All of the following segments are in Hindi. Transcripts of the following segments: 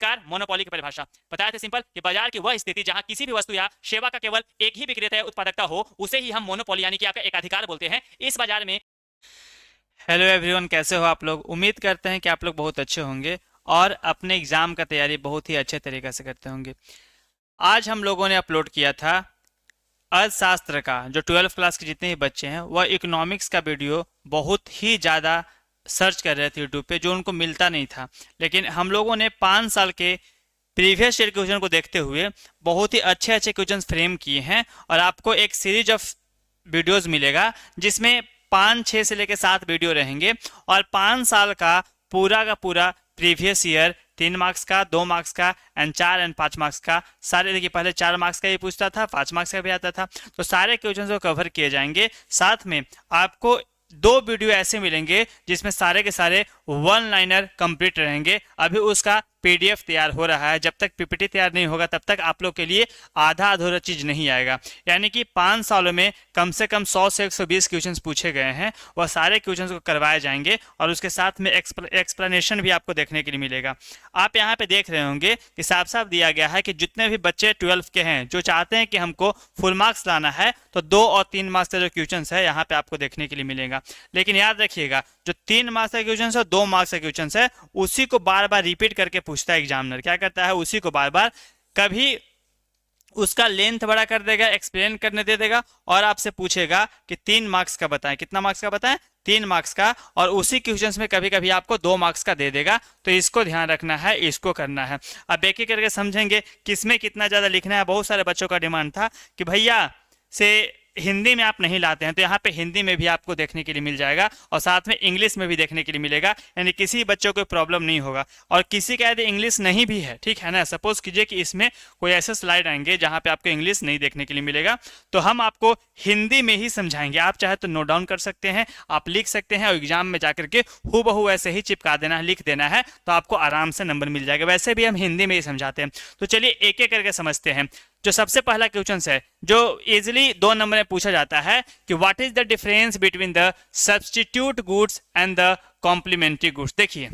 कार मोनोपोली की परिभाषा बताया थे सिंपल कि बाजार की वह स्थिति जहां किसी भी वस्तु या सेवा का केवल एक ही विक्रेता या उत्पादकता हो उसे ही हम मोनोपोली यानी कि आपका एकाधिकार बोलते हैं इस बाजार में। हेलो एवरीवन, कैसे हो आप लोग। उम्मीद करते हैं कि आप लोग बहुत अच्छे होंगे और अपने एग्जाम का तैयारी बहुत ही अच्छे तरीके से करते होंगे। आज हम लोगों ने अपलोड किया था अर्थशास्त्र का, जो 12th क्लास के जितने भी बच्चे हैं वह इकोनॉमिक्स का वीडियो बहुत ही ज़्यादा सर्च कर रहे थे यूट्यूब पे, जो उनको मिलता नहीं था। लेकिन हम लोगों ने 5 साल के प्रीवियस ईयर क्वेश्चन को देखते हुए बहुत ही अच्छे अच्छे क्वेश्चन फ्रेम किए हैं और आपको एक सीरीज ऑफ वीडियोस मिलेगा जिसमें 5-6 से लेकर 7 वीडियो रहेंगे और 5 साल का पूरा प्रीवियस ईयर 3 मार्क्स का, 2 मार्क्स का एंड 4 एंड 5 मार्क्स का सारे, देखिए पहले 4 मार्क्स का ही पूछता था, 5 मार्क्स का भी आता था, तो सारे क्वेश्चन को कवर किए जाएंगे। साथ में आपको 2 वीडियो ऐसे मिलेंगे जिसमें सारे के सारे 1 लाइनर कंप्लीट रहेंगे। अभी उसका पीडीएफ तैयार हो रहा है, जब तक पीपीटी तैयार नहीं होगा तब तक आप लोग के लिए आधा अधूरा चीज नहीं आएगा। यानी कि 5 सालों में कम से कम 100 से 120 क्वेश्चंस पूछे गए हैं, वह सारे क्वेश्चंस को करवाए जाएंगे और उसके साथ में एक्सप्लेनेशन भी आपको देखने के लिए मिलेगा। आप यहाँ पे देख रहे होंगे कि साफ साफ दिया गया है कि जितने भी बच्चे 12th के हैं जो चाहते हैं कि हमको फुल मार्क्स लाना है तो 2 और 3 मार्क्स का जो क्वेश्चन है यहाँ पे आपको देखने के लिए मिलेगा। लेकिन याद रखिएगा, जो 3 मार्क्स का क्वेश्चन है, 2 मार्क्स का क्वेश्चन है, उसी को बार बार रिपीट करके पूछता है एग्जामिनर। क्या करता है, उसी को बार बार, कभी उसका लेंथ बड़ा कर देगा, एक्सप्लेन करने दे देगा और आपसे पूछेगा कि 3 मार्क्स का बताएं, कितना मार्क्स का बताएं, 3 मार्क्स का, और उसी क्वेश्चंस में कभी कभी आपको 2 मार्क्स का दे देगा। तो इसको ध्यान रखना है, इसको करना है। अब एक एक करके समझेंगे किसमें कितना ज्यादा लिखना है। बहुत सारे बच्चों का डिमांड था कि भैया से हिंदी में आप नहीं लाते हैं, तो यहाँ पे हिंदी में भी आपको देखने के लिए मिल जाएगा और साथ में इंग्लिश में भी देखने के लिए मिलेगा। यानी किसी बच्चों को प्रॉब्लम नहीं होगा। और किसी का यदि इंग्लिश नहीं भी है, ठीक है ना, सपोज कीजिए कि इसमें कोई ऐसे स्लाइड आएंगे जहाँ पे आपको इंग्लिश नहीं देखने के लिए मिलेगा, तो हम आपको हिंदी में ही समझाएंगे। आप चाहे तो नोट डाउन कर सकते हैं, आप लिख सकते हैं और एग्जाम में जाकर के हूबहू ऐसे ही चिपका देना है, लिख देना है, तो आपको आराम से नंबर मिल जाएगा। वैसे भी हम हिंदी में ही समझाते हैं। तो चलिए एक एक करके समझते हैं। जो सबसे पहला क्वेश्चन है जो इजिली 2 नंबर में पूछा जाता है कि what is the difference between the substitute goods and the complementary goods. देखिए,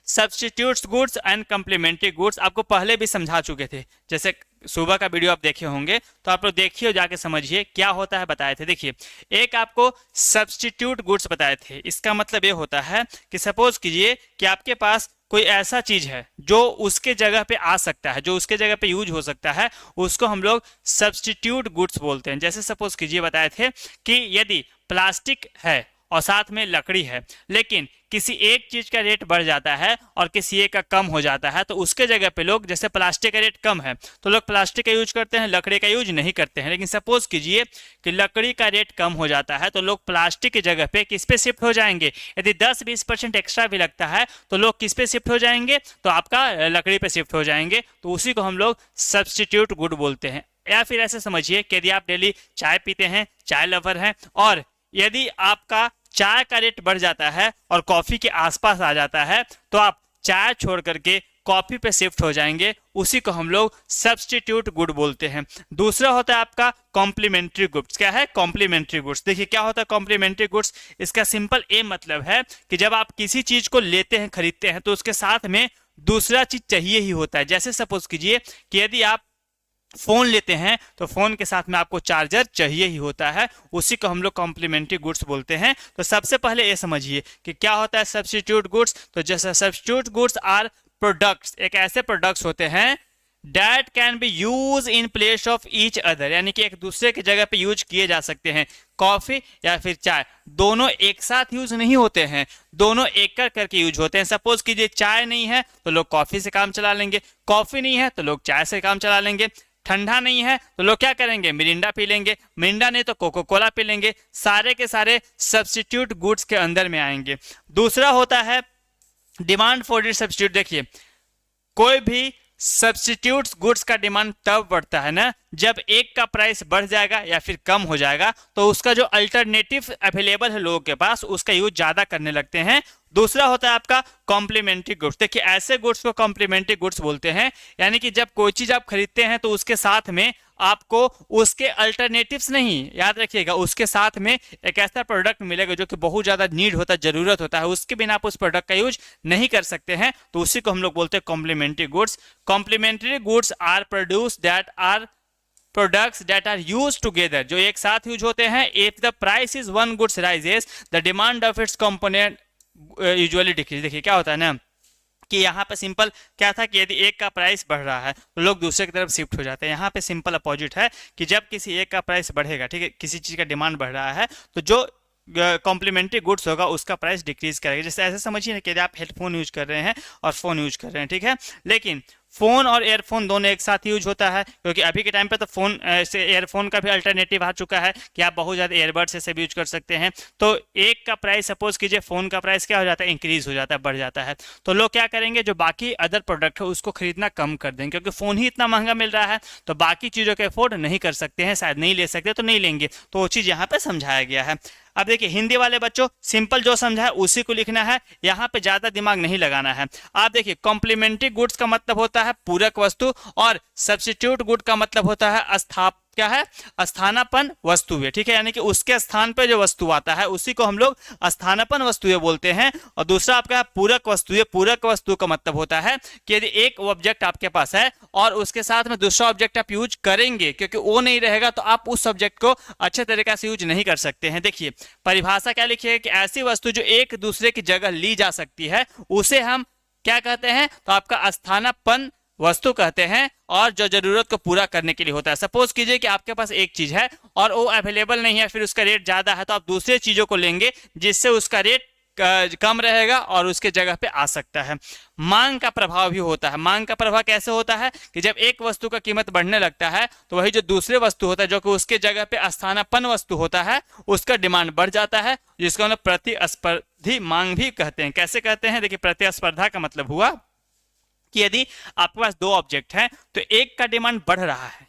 substitute goods and complementary goods आपको पहले भी समझा चुके थे। जैसे सुबह का वीडियो आप देखे होंगे तो आप लोग देखिए और जाके समझिए क्या होता है, बताए थे। देखिए, एक आपको सब्स्टिट्यूट गुड्स बताए थे। इसका मतलब ये होता है कि सपोज कीजिए कि आपके पास कोई ऐसा चीज है जो उसके जगह पे आ सकता है, जो उसके जगह पे यूज हो सकता है, उसको हम लोग सब्स्टिट्यूट गुड्स बोलते हैं। जैसे सपोज कीजिए बताए थे कि यदि प्लास्टिक है और साथ में लकड़ी है, लेकिन किसी एक चीज का रेट बढ़ जाता है और किसी एक का कम हो जाता है, तो उसके जगह पे लोग, जैसे प्लास्टिक का रेट कम है तो लोग प्लास्टिक का यूज करते हैं, लकड़ी का यूज नहीं करते हैं। लेकिन सपोज कीजिए कि लकड़ी का रेट कम हो जाता है तो लोग प्लास्टिक की जगह पे किस पे शिफ्ट हो जाएंगे। यदि 10-20% एक्स्ट्रा भी लगता है तो लोग किस पे शिफ्ट हो जाएंगे, तो आपका लकड़ी पे शिफ्ट हो जाएंगे। तो उसी को हम लोग सब्स्टिट्यूट गुड बोलते हैं। या फिर ऐसे समझिए कि यदि आप डेली चाय पीते हैं, चाय लवर हैं, और यदि आपका चाय का रेट बढ़ जाता है और कॉफी के आसपास आ जाता है तो आप चाय छोड़ करके कॉफी पे शिफ्ट हो जाएंगे। उसी को हम लोग सब्स्टिट्यूट गुड बोलते हैं। दूसरा होता है आपका कॉम्प्लीमेंट्री गुड्स। क्या है कॉम्प्लीमेंट्री गुड्स? देखिए क्या होता है कॉम्प्लीमेंट्री गुड्स। इसका सिंपल ए मतलब है कि जब आप किसी चीज को लेते हैं, खरीदते हैं, तो उसके साथ में दूसरा चीज चाहिए ही होता है। जैसे सपोज कीजिए कि यदि आप फोन लेते हैं तो फोन के साथ में आपको चार्जर चाहिए ही होता है, उसी को हम लोग कॉम्प्लीमेंट्री गुड्स बोलते हैं। तो सबसे पहले ये समझिए कि क्या होता है सब्स्टिट्यूट गुड्स। तो जैसे सब्स्टिट्यूट गुड्स आर प्रोडक्ट्स, एक ऐसे प्रोडक्ट्स होते हैं that can be used in place of each other, यानी कि एक दूसरे की जगह पे यूज किए जा सकते हैं। कॉफी या फिर चाय दोनों एक साथ यूज नहीं होते हैं, दोनों एक कर करके यूज होते हैं। सपोज कीजिए चाय नहीं है तो लोग कॉफी से काम चला लेंगे, कॉफी नहीं है तो लोग चाय से काम चला लेंगे, ठंडा नहीं है तो लोग क्या करेंगे, मिरिंडा पी लेंगे, मिरिंडा नहीं तो कोको कोला पी लेंगे। सारे के सारे सब्स्टिट्यूट गुड्स के अंदर में आएंगे। दूसरा होता है डिमांड फॉर सब्स्टिट्यूट। देखिए कोई भी सब्स्टिट्यूट गुड्स का डिमांड तब बढ़ता है ना जब एक का प्राइस बढ़ जाएगा या फिर कम हो जाएगा, तो उसका जो अल्टरनेटिव अवेलेबल है लोगों के पास उसका यूज ज्यादा करने लगते हैं। दूसरा होता है आपका कॉम्प्लीमेंट्री गुड्स। देखिए ऐसे गुड्स को कॉम्प्लीमेंट्री गुड्स बोलते हैं, यानी कि जब कोई चीज आप खरीदते हैं तो उसके साथ में आपको उसके अल्टरनेटिव्स नहीं, याद रखिएगा, उसके साथ में एक ऐसा प्रोडक्ट मिलेगा जो कि बहुत ज्यादा नीड होता है, जरूरत होता है, उसके बिना आप उस प्रोडक्ट का यूज नहीं कर सकते हैं, तो उसी को हम लोग बोलते हैं complementary goods. Complementary goods are produce that are products that are use together, जो एक साथ यूज होते हैं। If the price is one goods rises the demand of its component usually decrease. देखिए क्या होता है ना कि यहाँ पे सिंपल क्या था कि यदि एक का प्राइस बढ़ रहा है तो लोग दूसरे की तरफ शिफ्ट हो जाते हैं। यहाँ पे सिंपल अपोजिट है कि जब किसी एक का प्राइस बढ़ेगा, ठीक है, किसी चीज़ का डिमांड बढ़ रहा है, तो जो कॉम्प्लीमेंट्री गुड्स होगा उसका प्राइस डिक्रीज करेगा। जैसे ऐसे समझिए ना कि यदि आप हेडफोन यूज कर रहे हैं और फोन यूज कर रहे हैं, ठीक है, लेकिन फोन और एयरफोन दोनों एक साथ यूज होता है, क्योंकि अभी के टाइम पे तो फोन से एयरफोन का भी अल्टरनेटिव आ चुका है कि आप बहुत ज़्यादा ईयरबड्स से भी यूज कर सकते हैं। तो एक का प्राइस सपोज कीजिए, फोन का प्राइस क्या हो जाता है, इंक्रीज हो जाता है, बढ़ जाता है, तो लोग क्या करेंगे, जो बाकी अदर प्रोडक्ट है उसको खरीदना कम कर देंगे, क्योंकि फोन ही इतना महंगा मिल रहा है तो बाकी चीज़ों के अफोर्ड नहीं कर सकते हैं, शायद नहीं ले सकते तो नहीं लेंगे। तो वो चीज़ यहाँ पे समझाया गया है। अब देखिए हिंदी वाले बच्चों, सिंपल जो समझा है उसी को लिखना है, यहाँ पे ज्यादा दिमाग नहीं लगाना है। आप देखिए कॉम्प्लीमेंट्री गुड्स का मतलब होता है पूरक वस्तु, और सब्स्टिट्यूट गुड का मतलब होता है क्या है, स्थानापन्न वस्तुएं, ठीक है, यानी कि उसके स्थान पर जो वस्तु आता है उसी को हम लोग स्थानापन्न वस्तुएं बोलते हैं। और दूसरा आपका पूरक वस्तुएं, पूरक वस्तु का मतलब होता है कि यदि एक ऑब्जेक्ट आपके पास है और उसके साथ में दूसरा ऑब्जेक्ट आप यूज करेंगे, क्योंकि वो नहीं रहेगा तो आप उस सब्जेक्ट को अच्छे तरीके से यूज नहीं कर सकते हैं। देखिए परिभाषा क्या लिखी है कि ऐसी वस्तु जो एक दूसरे की जगह ली जा सकती है उसे हम क्या कहते हैं, तो आपका स्थानापन्न वस्तु कहते हैं, और जो जरूरत को पूरा करने के लिए होता है। सपोज कीजिए कि आपके पास एक चीज है और वो अवेलेबल नहीं है, फिर उसका रेट ज्यादा है, तो आप दूसरे चीजों को लेंगे जिससे उसका रेट कम रहेगा और उसके जगह पे आ सकता है। मांग का प्रभाव भी होता है। मांग का प्रभाव कैसे होता है कि जब एक वस्तु का कीमत बढ़ने लगता है तो वही जो दूसरे वस्तु होता है जो कि उसके जगह पे स्थानापन्न वस्तु होता है उसका डिमांड बढ़ जाता है, जिसको हम प्रतिस्पर्धी मांग भी कहते हैं। कैसे कहते हैं, देखिए प्रतिस्पर्धा का मतलब हुआ कि यदि आपके पास दो ऑब्जेक्ट हैं तो एक का डिमांड बढ़ रहा है,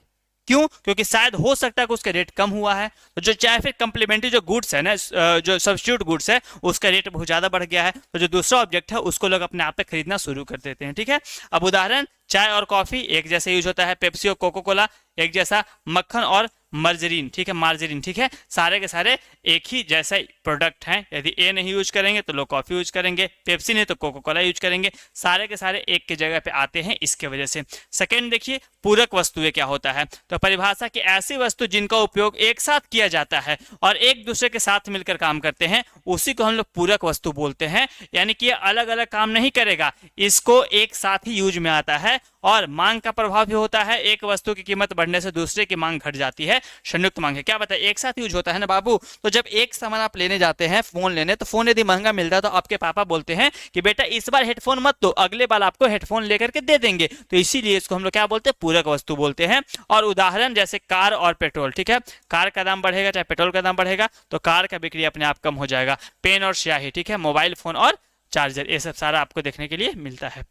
क्यों, क्योंकि शायद हो सकता है कि उसका रेट कम हुआ है, तो जो चाहे फिर कंप्लीमेंट्री जो गुड्स है ना, जो सब्स्टिट्यूट गुड्स है उसका रेट बहुत ज्यादा बढ़ गया है, तो जो दूसरा ऑब्जेक्ट है उसको लोग अपने आप पे खरीदना शुरू कर देते हैं। ठीक है, अब उदाहरण, चाय और कॉफी एक जैसे यूज होता है, पेप्सी और कोको कोला एक जैसा, मक्खन और मर्जरीन, ठीक है, मार्जरीन, ठीक है, सारे के सारे एक ही जैसे प्रोडक्ट हैं। यदि ए नहीं यूज करेंगे तो लोग कॉफी यूज करेंगे, पेप्सी नहीं तो कोको कोला यूज करेंगे, सारे के सारे एक की जगह पे आते हैं इसके वजह से। सेकंड देखिए पूरक वस्तुएं क्या होता है, तो परिभाषा की ऐसी वस्तु जिनका उपयोग एक साथ किया जाता है और एक दूसरे के साथ मिलकर काम करते हैं उसी को हम लोग पूरक वस्तु बोलते हैं। यानी कि ये अलग अलग काम नहीं करेगा, इसको एक साथ ही यूज में आता है। और मांग का प्रभाव भी होता है, एक वस्तु की कीमत बढ़ने से दूसरे की मांग घट जाती है, संयुक्त मांग है। क्या बताए, एक साथ यूज होता है ना बाबू। तो जब एक सामान आप लेने जाते हैं फोन लेने, तो फोन यदि महंगा मिलता है तो आपके पापा बोलते हैं कि बेटा इस बार हेडफोन मत दो, अगले बार आपको हेडफोन लेकर के दे देंगे, तो इसीलिए इसको हम लोग क्या बोलते हैं, पूरक वस्तु बोलते हैं। और उदाहरण जैसे कार और पेट्रोल, ठीक है, कार का दाम बढ़ेगा चाहे पेट्रोल का दाम बढ़ेगा तो कार का बिक्री अपने आप कम हो जाएगा। पेन और स्याही, ठीक है, मोबाइल फोन और चार्जर, ये सब सारा आपको देखने के लिए मिलता है।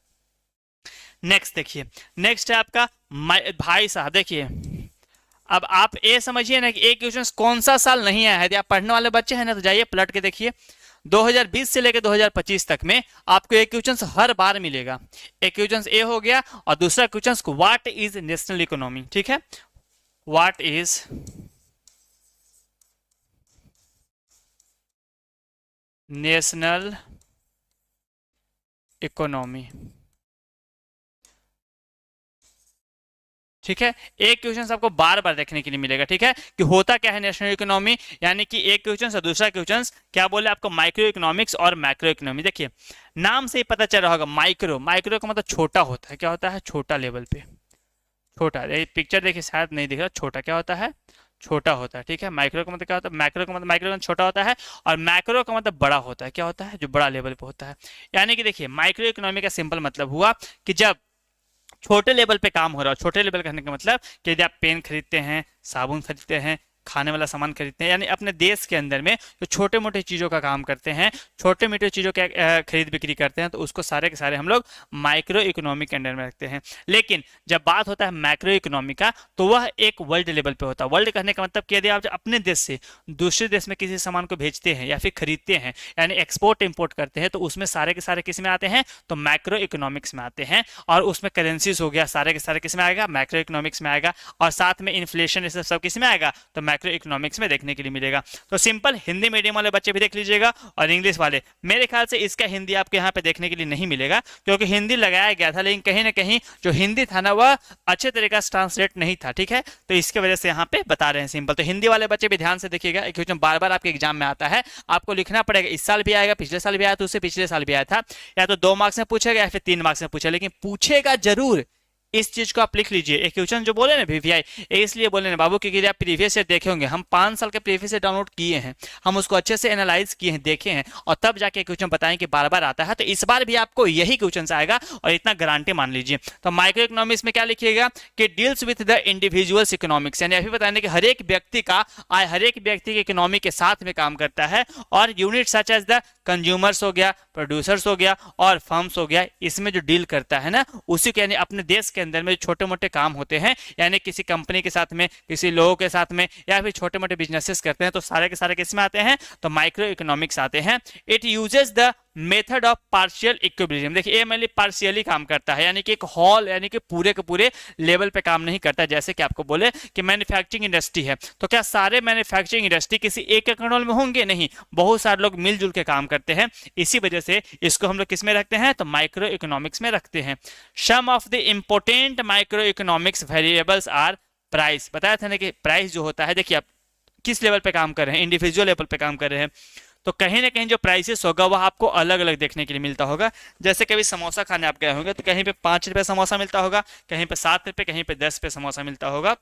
नेक्स्ट देखिए, नेक्स्ट है आपका भाई साहब। देखिए अब आप ये समझिए ना कि एक क्वेश्चन कौन सा साल नहीं आया है। यदि आप पढ़ने वाले बच्चे हैं ना तो जाइए पलट के देखिए, 2020 से लेकर 2025 तक में आपको एक क्वेश्चन हर बार मिलेगा। एक क्वेश्चन ए हो गया और दूसरा question what is national economy, ठीक है, व्हाट इज नेशनल इकोनॉमी, ठीक है। एक क्वेश्चन आपको बार बार देखने के लिए मिलेगा, ठीक है, कि होता क्या है नेशनल इकोनॉमी, यानी कि एक क्वेश्चन और दूसरा क्वेश्चन क्या बोले आपको, माइक्रो इकोनॉमिक्स और मैक्रो इकोनॉमी। देखिए नाम से ही पता चल रहा होगा, माइक्रो, माइक्रो का मतलब छोटा होता है, क्या होता है, छोटा लेवल पे, छोटा। पिक्चर देखिए शायद नहीं दिख रहा, छोटा क्या होता है, छोटा होता है, ठीक है। माइक्रो का मतलब क्या होता है, माइक्रो का मतलब माइक्रो का छोटा होता है, और मैक्रो का मतलब बड़ा होता है, क्या होता है, जो बड़ा लेवल पे होता है। यानी कि देखिए माइक्रो इकोनॉमी का सिंपल मतलब हुआ कि जब छोटे लेवल पे काम हो रहा है, छोटे लेवल कहने का मतलब कि यदि आप पेन खरीदते हैं, साबुन खरीदते हैं, खाने वाला सामान खरीदते हैं, यानी अपने देश के अंदर में जो छोटे मोटे चीज़ों का काम करते हैं, छोटे मोटे चीज़ों के खरीद बिक्री करते हैं, तो उसको सारे के सारे हम लोग माइक्रो इकोनॉमी के अंडर में रखते हैं। लेकिन जब बात होता है मैक्रो इकोनॉमी का, तो वह एक वर्ल्ड लेवल पे होता है। वर्ल्ड कहने का मतलब क्या दिया, आप अपने देश से दूसरे देश में किसी सामान को भेजते हैं या फिर खरीदते हैं, यानी एक्सपोर्ट इंपोर्ट करते हैं, तो उसमें सारे के सारे किस में आते हैं, तो मैक्रो इकोनॉमिक्स में आते हैं। और उसमें करेंसीज हो गया, सारे के सारे किस में आएगा, मैक्रो इकोनॉमिक्स में आएगा। और साथ में इन्फ्लेशन, ये सब किस में आएगा, तो मैक्रो इकोनॉमिक्स में देखने के लिए मिलेगा। तो सिंपल हिंदी मीडियम वाले बच्चे भी देख लीजिएगा, और इंग्लिश वाले, मेरे ख्याल से इसका हिंदी आपको यहाँ पे देखने के लिए नहीं मिलेगा, क्योंकि हिंदी लगाया गया था, लेकिन कहीं ना कहीं जो हिंदी था ना, वह अच्छे तरीके से ट्रांसलेट नहीं था, ठीक है। तो इसकी वजह से यहाँ पे बता रहे हैं सिंपल। तो हिंदी वाले बच्चे भी ध्यान से देखिएगा, क्योंकि बार बार आपके एग्जाम में आता है, आपको लिखना पड़ेगा। इस साल भी आएगा, पिछले साल भी आया था, उससे पिछले साल भी आया था। या तो 2 मार्क्स में पूछेगा या फिर 3 मार्क्स में पूछेगा, लेकिन पूछेगा जरूर। इस चीज को आप लिख लीजिए। एक क्वेश्चन जो बोले ना वीवीआई, इसलिए बोले ना बाबू, क्योंकि आप प्रीवियस ईयर देखे होंगे, हम 5 साल के प्रीवियस ईयर डाउनलोड किए हैं, हम उसको अच्छे से एनालाइज किए हैं, देखे हैं, और तब जाके क्वेश्चन बताएं कि बार बार आता है। तो इस बार भी आपको यही क्वेश्चन आएगा, और इतना गारंटी मान लीजिए। तो माइक्रो इकोनॉमिक्स में क्या लिखिएगा कि deals with the individuals economics, यानी अभी बताने कि हर एक व्यक्ति का आय, हर एक व्यक्ति के इकोनॉमी के साथ में काम करता है। और unit such as the consumers हो गया, प्रोड्यूसर्स हो गया, और फर्म्स हो गया, इसमें जो डील करता है ना, उसी के यानी अपने देश के अंदर में छोटे मोटे काम होते हैं, यानी किसी कंपनी के साथ में, किसी लोगों के साथ में, या फिर छोटे मोटे बिजनेसेस करते हैं, तो सारे के सारे किसमें आते हैं, तो माइक्रो इकोनॉमिक्स आते हैं। It uses the method of partial equilibrium. देखिए ये मेनली पार्शियली काम करता है, यानी कि एक हॉल, यानी कि पूरे के पूरे लेवल पे काम नहीं करता। जैसे कि आपको बोले कि मैन्युफैक्चरिंग इंडस्ट्री है, तो क्या सारे मैन्युफैक्चरिंग इंडस्ट्री किसी एक कंट्रोल में होंगे? नहीं, बहुत सारे लोग मिलजुल के काम करते हैं। इसी वजह से इसको हम लोग किस में रखते हैं, तो माइक्रो इकोनॉमिक्स में रखते हैं। Some of the important micro economics variables are price. बताया था ना कि प्राइस जो होता है, देखिए आप किस लेवल पे काम कर रहे हैं, इंडिविजुअल लेवल पे काम कर रहे हैं, तो कहीं ना कहीं जो प्राइसेस होगा वह आपको अलग अलग देखने के लिए मिलता होगा। जैसे कभी समोसा खाने आप गए होंगे, तो कहीं पे 5 रुपये समोसा मिलता होगा, कहीं पे 7 रुपये, कहीं पे 10 रुपये समोसा मिलता होगा।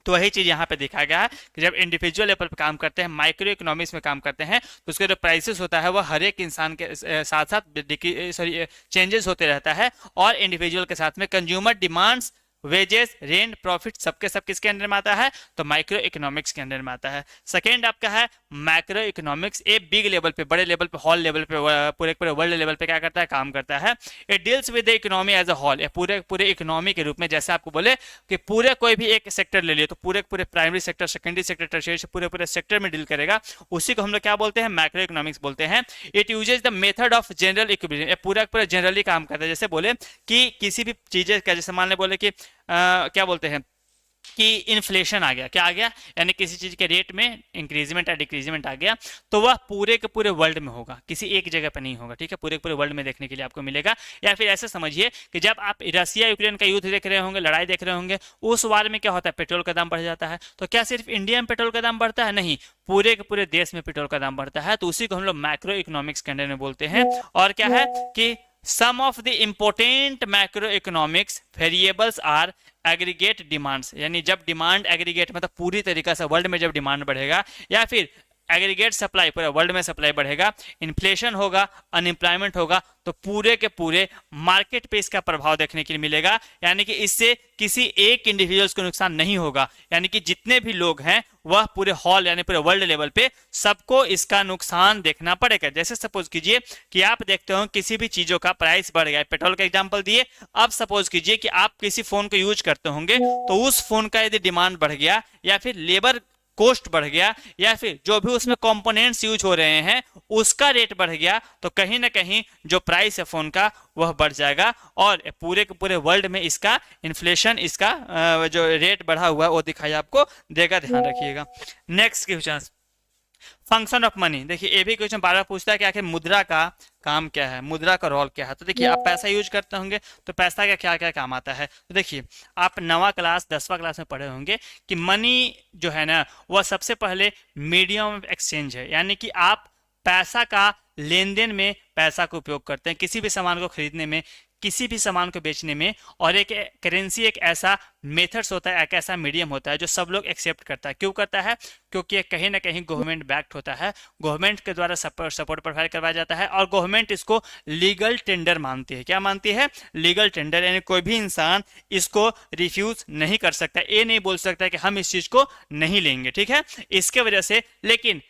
तो वही चीज यहाँ पे दिखाया गया है कि जब इंडिविजुअल लेवल पे काम करते हैं, माइक्रो इकोनॉमिक्स में काम करते हैं, तो उसके जो प्राइसेस होता है वह हर एक इंसान के साथ साथ चेंजेस होते रहता है। और इंडिविजुअल के साथ में consumer demands, wages, rent, profit, सबके सब किसके अंडर में आता है, तो माइक्रो इकोनॉमिक्स के अंडर में आता है। सेकेंड आपका है macro economics. A big level पे, बड़े लेवल पे, हॉल लेवल पे, पूरे पूरे वर्ल्ड लेवल पे क्या करता है, काम करता है। It deals with the economy as a whole, पूरे पूरे इकोनॉमी के रूप में। जैसे आपको बोले कि पूरे कोई भी एक सेक्टर ले लिए, तो पूरे पूरे primary sector, secondary sector, tertiary, पूरे पूरे सेक्टर में डील करेगा, उसी को हम लोग क्या बोलते हैं, मैक्रो इकोनॉमिक्स बोलते हैं। It uses the method of general equilibrium, पूरा पूरा जनरली काम करता है। जैसे बोले कि किसी भी चीजें का, जैसे मान ले बोले कि क्या बोलते हैं कि इन्फ्लेशन आ गया, क्या आ गया, यानी किसी चीज के रेट में इंक्रीजमेंट या डिक्रीजमेंट आ गया, तो वह पूरे के पूरे वर्ल्ड में होगा, किसी एक जगह पर नहीं होगा, ठीक है, पूरे पूरे वर्ल्ड में देखने के लिए आपको मिलेगा। या फिर ऐसे समझिए कि जब आप रसिया यूक्रेन का युद्ध देख रहे होंगे, लड़ाई देख रहे होंगे, उस वार में क्या होता है, पेट्रोल का दाम बढ़ जाता है। तो क्या सिर्फ इंडिया में पेट्रोल का दाम बढ़ता है? नहीं, पूरे के पूरे देश में पेट्रोल का दाम बढ़ता है। तो उसी को हम लोग मैक्रो इकोनॉमिक्स के अंडर में बोलते हैं। और क्या है कि some of the important macro economics variables are aggregate demands, यानी जब डिमांड एग्रीगेट मतलब पूरी तरीके से वर्ल्ड में जब डिमांड बढ़ेगा, या फिर एग्रीगेट सप्लाई, पूरे वर्ल्ड में सप्लाई बढ़ेगा, इन्फ्लेशन होगा, अनएम्प्लॉयमेंट होगा, तो पूरे के पूरे मार्केट पे इसका प्रभाव देखने के लिए मिलेगा। यानी कि इससे किसी एक इंडिविजुअल्स को नुकसान नहीं होगा, यानी कि जितने भी लोग हैं वह पूरे हॉल यानी पूरे वर्ल्ड लेवल पे सबको इसका नुकसान देखना पड़ेगा। जैसे सपोज कीजिए कि आप देखते हो किसी भी चीजों का प्राइस बढ़ गया, पेट्रोल का एग्जांपल दिए। अब सपोज कीजिए कि आप किसी फोन को यूज करते होंगे, तो उस फोन का यदि डिमांड बढ़ गया, या फिर लेबर कॉस्ट बढ़ गया, या फिर जो भी उसमें कंपोनेंट्स यूज हो रहे हैं उसका रेट बढ़ गया, तो कहीं ना कहीं जो प्राइस है फोन का वह बढ़ जाएगा। और पूरे के पूरे वर्ल्ड में इसका इन्फ्लेशन, इसका जो रेट बढ़ा हुआ है वो दिखाई आपको देगा, ध्यान रखिएगा। Next question, function of money. देखिए ये भी क्वेश्चन बार बार पूछता है कि आखिर मुद्रा का काम क्या है, मुद्रा का रोल क्या है। तो देखिए आप पैसा यूज करते होंगे, तो पैसा का क्या क्या काम आता है। तो देखिए आप 9वां क्लास 10वां क्लास में पढ़े होंगे कि मनी जो है ना वह सबसे पहले मीडियम ऑफ एक्सचेंज है, यानी कि आप पैसा का लेन देन में पैसा का उपयोग करते हैं, किसी भी सामान को खरीदने में किसी भी सामान को बेचने में, और एक करेंसी एक ऐसा मेथड्स होता है, एक ऐसा मीडियम होता है जो सब लोग एक्सेप्ट करता है। क्यों करता है? क्योंकि ये कहीं ना कहीं गवर्नमेंट बैक्ड होता है, गवर्नमेंट के द्वारा सपोर्ट प्रोवाइड करवाया जाता है, और गवर्नमेंट इसको लीगल टेंडर मानती है। क्या मानती है? लीगल टेंडर, यानी कोई भी इंसान इसको रिफ्यूज नहीं कर सकता, ये नहीं बोल सकता कि हम इस चीज को नहीं लेंगे, ठीक है। इसके वजह से, लेकिन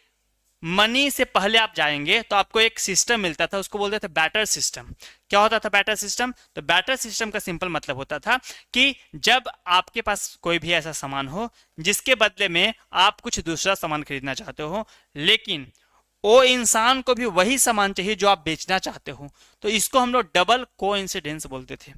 मनी से पहले आप जाएंगे तो आपको एक सिस्टम मिलता था, उसको बोलते थे बैटर सिस्टम। क्या होता था बैटर सिस्टम? तो बैटर सिस्टम का सिंपल मतलब होता था कि जब आपके पास कोई भी ऐसा सामान हो जिसके बदले में आप कुछ दूसरा सामान खरीदना चाहते हो, लेकिन वो इंसान को भी वही सामान चाहिए जो आप बेचना चाहते हो, तो इसको हम लोग डबल कोइंसिडेंस बोलते थे।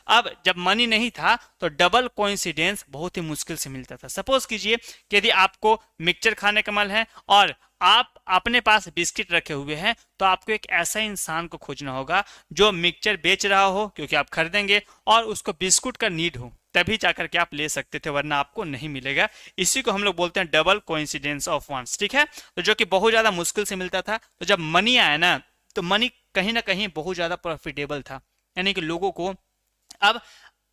अब जब मनी नहीं था तो डबल कोइंसिडेंस बहुत ही मुश्किल से मिलता था। सपोज कीजिए कि यदि आपको मिक्सचर खाने का मन है और आप अपने पास बिस्किट रखे हुए हैं, तो आपको एक ऐसा इंसान को खोजना होगा जो मिक्सचर बेच रहा हो, क्योंकि आप खरीदेंगे, और उसको बिस्कुट का नीड हो, तभी जाकर के आप ले सकते थे, वरना आपको नहीं मिलेगा। इसी को हम लोग बोलते हैं डबल कोइंसिडेंस ऑफ वांट्स, ठीक है। तो जो कि बहुत ज्यादा मुश्किल से मिलता था। तो जब मनी आया ना, तो मनी कहीं ना कहीं बहुत ज्यादा प्रॉफिटेबल था, यानी कि लोगों को अब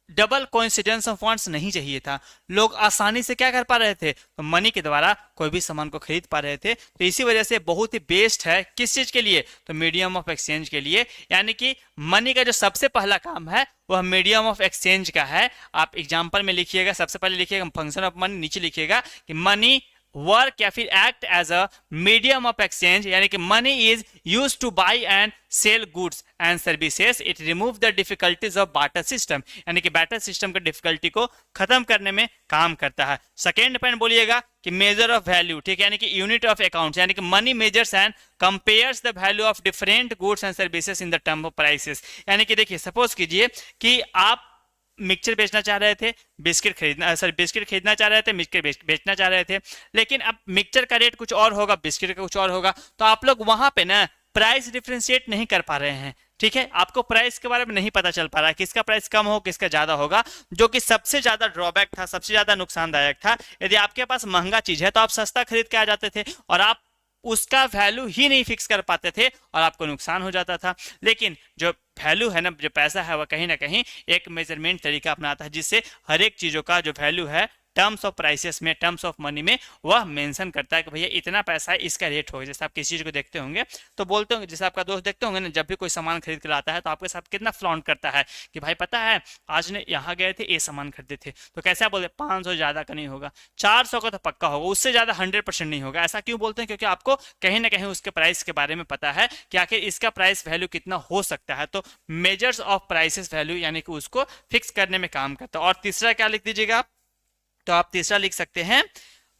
डबल कोइंसिडेंस ऑफ वांट्स नहीं चाहिए था। लोग आसानी से क्या कर पा रहे थे? तो मनी के द्वारा कोई भी सामान को खरीद पा रहे थे। तो इसी वजह से बहुत ही बेस्ट है किस चीज के लिए? तो मीडियम ऑफ एक्सचेंज के लिए। यानी कि मनी का जो सबसे पहला काम है वह मीडियम ऑफ एक्सचेंज का है। आप एग्जांपल में लिखिएगा, सबसे पहले लिखिएगा फंक्शन ऑफ मनी, नीचे लिखिएगा कि मनी वर्क या फिर act as a medium of exchange, यानी कि money is use to buy and sell goods and services. It remove the difficulties of barter system, यानी कि बार्टर सिस्टम के डिफिकल्टी को खत्म करने में काम करता है। सेकेंड पॉइंट बोलिएगा कि मेजर ऑफ वैल्यू, ठीक है, यानी कि यूनिट ऑफ अकाउंट, यानी कि money measures and compares the value of different goods and services in the term of prices. यानी कि देखिए, सपोज कीजिए कि आप मिक्सचर बेचना चाह रहे थे, बिस्किट खरीदना चाह रहे थे, मिक्सचर बेचना चाह रहे थे, लेकिन अब मिक्सचर का रेट कुछ और होगा, बिस्किट का कुछ और होगा, तो आप लोग वहां पे ना प्राइस डिफरेंशिएट नहीं कर पा रहे हैं, ठीक है। आपको प्राइस के बारे में नहीं पता चल पा रहा है, किसका प्राइस कम हो किसका ज्यादा होगा, जो कि सबसे ज्यादा ड्रॉबैक था, सबसे ज्यादा नुकसानदायक था। यदि आपके पास महंगा चीज है तो आप सस्ता खरीद के आ जाते थे और आप उसका वैल्यू ही नहीं फिक्स कर पाते थे और आपको नुकसान हो जाता था। लेकिन जो वैल्यू है ना, जो पैसा है, वह कहीं ना कहीं एक मेजरमेंट तरीका अपनाता है, जिससे हर एक चीजों का जो वैल्यू है टर्म्स ऑफ प्राइसेस में, टर्म्स ऑफ मनी में, वह मेंशन करता है कि भैया इतना पैसा है, इसका रेट होगा। जैसे आप किसी चीज को देखते होंगे तो बोलते होंगे, जैसे आपका दोस्त देखते होंगे ना, जब भी कोई सामान खरीद कर आता है तो आपके साथ कितना फ्लॉन्ट करता है कि भाई पता है आज ने यहाँ गए थे, ये सामान खरीदे थे, तो कैसे आप बोलते 500 ज्यादा का नहीं होगा, 400 का तो पक्का होगा, उससे ज्यादा 100% नहीं होगा। ऐसा क्यों बोलते हैं? क्योंकि आपको कहीं ना कहीं उसके प्राइस के बारे में पता है कि आखिर इसका प्राइस वैल्यू कितना हो सकता है। तो मेजर्स ऑफ प्राइसेस वैल्यू, यानी कि उसको फिक्स करने में काम करता है। और तीसरा क्या लिख दीजिएगा आप? तो आप तीसरा लिख सकते हैं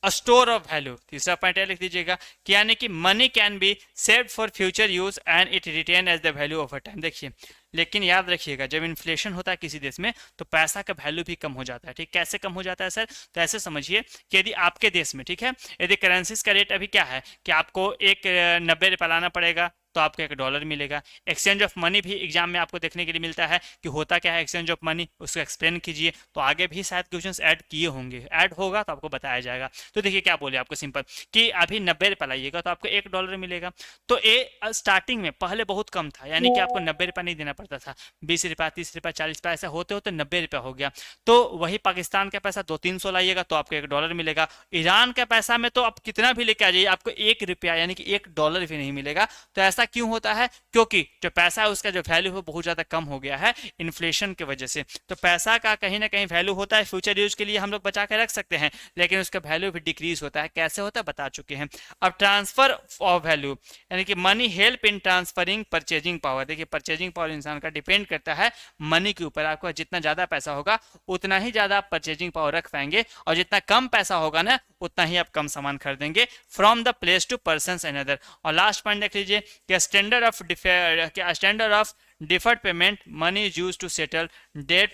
स्टोर ऑफ वैल्यू। तीसरा पॉइंट लिख दीजिएगा कि यानी कि money can be saved for future use and it retain as the value of a time. देखिए, लेकिन याद रखिएगा, जब इन्फ्लेशन होता है किसी देश में तो पैसा का वैल्यू भी कम हो जाता है, ठीक। कैसे कम हो जाता है सर? तो ऐसे समझिए कि यदि आपके देश में, ठीक है, यदि करेंसीज का रेट अभी क्या है कि आपको एक 90 रुपया लाना पड़ेगा तो आपको $1 मिलेगा। एक्सचेंज ऑफ मनी भी एग्जाम में आपको देखने के लिए मिलता है कि होता क्या है एक्सचेंज ऑफ मनी, उसको एक्सप्लेन कीजिए। तो आगे भी शायद क्वेश्चंस ऐड किए होंगे, ऐड होगा तो आपको बताया जाएगा। तो देखिए क्या बोले आपको, सिंपल कि अभी 90 रुपया लाइएगा तो आपको $1 मिलेगा। तो ये स्टार्टिंग में पहले बहुत कम था, यानी कि आपको 90 रुपया नहीं देना पड़ता था, 20 रुपया, 30 रुपया, 40 रुपया, ऐसा होते होते 90 रुपया हो गया। तो वही पाकिस्तान का पैसा 200-300 लाइएगा तो आपको $1 मिलेगा। ईरान का पैसा में तो आप कितना भी लेके आ जाइए, आपको 1 रुपया यानी कि $1 भी नहीं मिलेगा। तो ऐसा क्यों होता है? क्योंकि जो पैसा है उसका जो वैल्यू है बहुत ज्यादा कम हो गया है इन्फ्लेशन की वजह से। तो पैसा का कहीं ना कहीं वैल्यू होता है, फ्यूचर यूज के लिए हम लोग बचा के रख सकते हैं, लेकिन उसका वैल्यू भी डिक्रीज होता है। कैसे होता है बता चुके हैं। अब ट्रांसफर ऑफ वैल्यू, यानी कि money help in transferring purchasing power. देखिए, परचेजिंग पावर इंसान का डिपेंड करता है मनी के ऊपर। आपका जितना ज्यादा पैसा होगा उतना ही ज्यादा आप परचेजिंग पावर रख पाएंगे, और जितना कम पैसा होगा ना उतना ही आप कम सामान खरीदेंगे from the place to person another. और लास्ट पॉइंट देख लीजिए कि standard of deferred payment, money is used to settle debt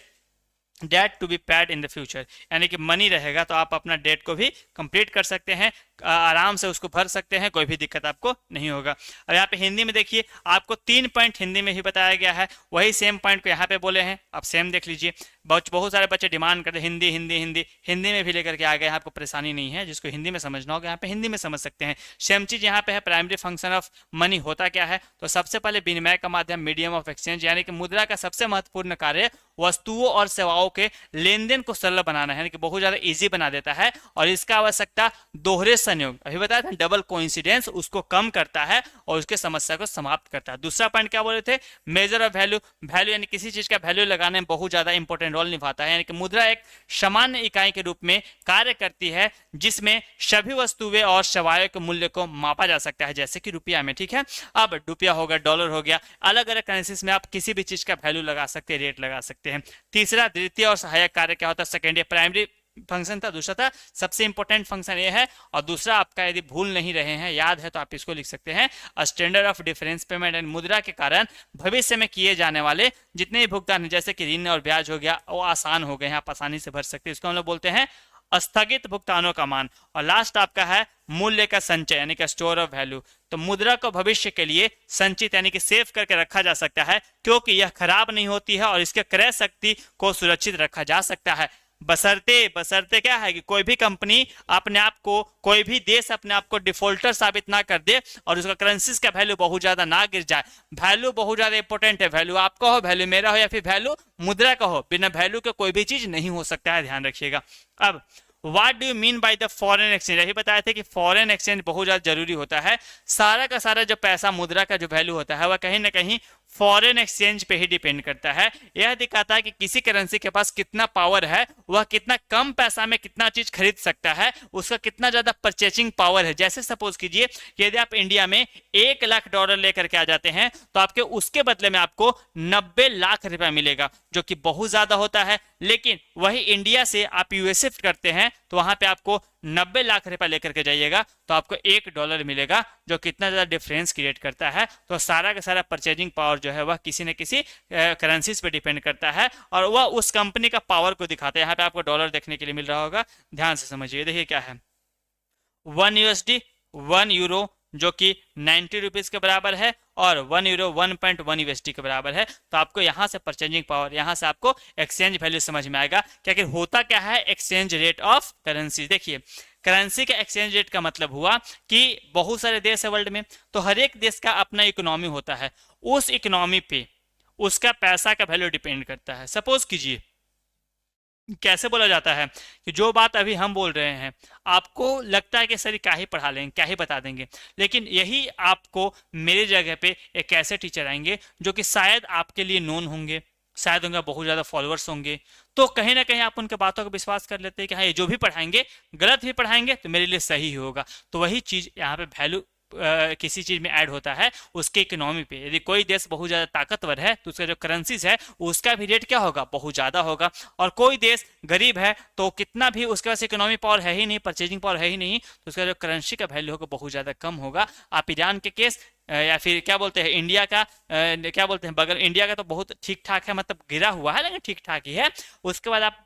debt to be paid in the future, यानी कि मनी रहेगा तो आप अपना डेट को भी कंप्लीट कर सकते हैं, आराम से उसको भर सकते हैं, कोई भी दिक्कत आपको नहीं होगा। और यहाँ पे हिंदी में देखिए आपको 3 पॉइंट हिंदी में ही बताया गया है, वही सेम पॉइंट को यहाँ पे बोले हैं, आप सेम देख लीजिए। बहुत सारे बच्चे डिमांड करते हैं हिंदी हिंदी हिंदी, हिंदी में भी लेकर के आ गए हैं, आपको परेशानी नहीं है, जिसको हिंदी में समझना होगा यहाँ पे हिंदी में समझ सकते हैं। सेम चीज यहाँ पे है, प्राइमरी फंक्शन ऑफ मनी होता क्या है, तो सबसे पहले विनिमय का माध्यम, मीडियम ऑफ एक्सचेंज, यानी कि मुद्रा का सबसे महत्वपूर्ण कार्य वस्तुओं और सेवाओं के लेन देन को सरल बनाना है, यानी कि बहुत ज्यादा इजी बना देता है, और इसका आवश्यकता दोहरे संयोग, अभी बताया था डबल कोइंसिडेंस, उसको कम करता है और उसके समस्या को समाप्त करता है। दूसरा पॉइंट क्या बोले थे, मेजर ऑफ वैल्यू, वैल्यू यानी किसी चीज का वैल्यू लगाने में बहुत ज्यादा इंपॉर्टेंट रोल निभाता है, यानी कि मुद्रा एक सामान्य इकाई के रूप में कार्य करती है जिसमें सभी वस्तुएं और सेवाओं के मूल्य को मापा जा सकता है, जैसे कि रुपया में, ठीक है। अब रुपया हो गया, डॉलर हो गया, अलग अलग करेंसीज में आप किसी भी चीज का वैल्यू लगा सकते हैं, रेट लगा सकते हैं। तीसरा द्वितीय और सहायक कार्य क्या होता है, सेकेंडरी, प्राइमरी फंक्शन था, दूसरा था सबसे इंपॉर्टेंट फंक्शन ये है, और दूसरा आपका यदि भूल नहीं रहे हैं, याद है तो आप इसको लिख सकते हैं, standard of difference payment, and मुद्रा के कारण भविष्य में किए जाने वाले जितने भी भुगतान हैं, जैसे कि ऋण और ब्याज हो गया, वो आसान हो गए हैं, आप आसानी से भर सकते हैं, इसको हम लोग बोलते हैं स्थगित भुगतानों का मान। और लास्ट आपका है मूल्य का संचय, यानी कि स्टोर ऑफ वैल्यू, तो मुद्रा को भविष्य के लिए संचित यानी कि सेव करके रखा जा सकता है, क्योंकि यह खराब नहीं होती है और इसके क्रय शक्ति को सुरक्षित रखा जा सकता है, बशर्ते क्या है कि कोई भी कंपनी अपने आप को, कोई भी देश अपने आप को डिफॉल्टर साबित ना कर दे और उसका करेंसीज का वैल्यू बहुत ज्यादा ना गिर जाए। वैल्यू बहुत ज्यादा इंपॉर्टेंट है, वैल्यू आपका हो, वैल्यू मेरा हो, या फिर वैल्यू मुद्रा का हो, बिना वैल्यू के कोई भी चीज नहीं हो सकता है, ध्यान रखिएगा। अब what do you mean by the foreign exchange, यही बताया था कि फॉरेन एक्सचेंज बहुत ज्यादा जरूरी होता है, सारा का सारा जो पैसा, मुद्रा का जो वैल्यू होता है वह कहीं ना कहीं फॉरेन एक्सचेंज पे ही डिपेंड करता है। यह दिखाता है कि किसी करेंसी के पास कितना पावर है, वह कितना कम पैसा में कितना चीज खरीद सकता है, उसका कितना ज्यादा परचेजिंग पावर है। जैसे सपोज कीजिए यदि आप इंडिया में 1 लाख डॉलर लेकर के आ जाते हैं तो आपके उसके बदले में आपको 90 लाख रुपया मिलेगा, जो कि बहुत ज्यादा होता है। लेकिन वही इंडिया से आप यूएस शिफ्ट करते हैं तो वहां पे आपको 90 लाख रुपया लेकर के जाइएगा तो आपको $1 मिलेगा, जो कितना ज्यादा डिफरेंस क्रिएट करता है। तो सारा का सारा परचेजिंग पावर जो है वह किसी न किसी करेंसीज पे डिपेंड करता है, और वह उस कंपनी का पावर को दिखाता है। यहाँ पे आपको डॉलर देखने के लिए मिल रहा होगा, ध्यान से समझिए। देखिए क्या है, 1 USD 1 यूरो जो कि 90 रुपीज के बराबर है, और 1 यूरो 1.1 USD के बराबर है। तो आपको यहाँ से परचेजिंग पावर, यहाँ से आपको एक्सचेंज वैल्यू समझ में आएगा। क्या कि होता क्या है, एक्सचेंज रेट ऑफ करेंसी। देखिए करेंसी का एक्सचेंज रेट का मतलब हुआ कि बहुत सारे देश है वर्ल्ड में, तो हर एक देश का अपना इकोनॉमी होता है, उस इकोनॉमी पे उसका पैसा का वैल्यू डिपेंड करता है। सपोज कीजिए कैसे बोला जाता है कि जो बात अभी हम बोल रहे हैं आपको लगता है कि सर क्या ही पढ़ा लेंगे, क्या ही बता देंगे, लेकिन यही आपको मेरी जगह पे एक ऐसे टीचर आएंगे जो कि शायद आपके लिए नोन होंगे, शायद उनका बहुत ज़्यादा फॉलोअर्स होंगे, तो कहीं ना कहीं आप उनके बातों को विश्वास कर लेते हैं कि हाँ ये जो भी पढ़ाएंगे, गलत भी पढ़ाएंगे तो मेरे लिए सही होगा। तो वही चीज़ यहाँ पे वैल्यू किसी चीज में ऐड होता है उसके इकोनॉमी पे। यदि कोई देश बहुत ज्यादा ताकतवर है तो उसका जो करेंसीज है उसका भी रेट क्या होगा, बहुत ज्यादा होगा, और कोई देश गरीब है तो कितना भी उसके पास इकोनॉमी पावर है ही नहीं, परचेजिंग पावर है ही नहीं, तो उसका जो करेंसी का वैल्यू होगा बहुत ज्यादा कम होगा। आप ईरान के केस या फिर क्या बोलते हैं इंडिया का, क्या बोलते हैं बगल इंडिया का तो बहुत ठीक ठाक है, मतलब गिरा हुआ है लेकिन ठीक ठाक ही है। उसके बाद आप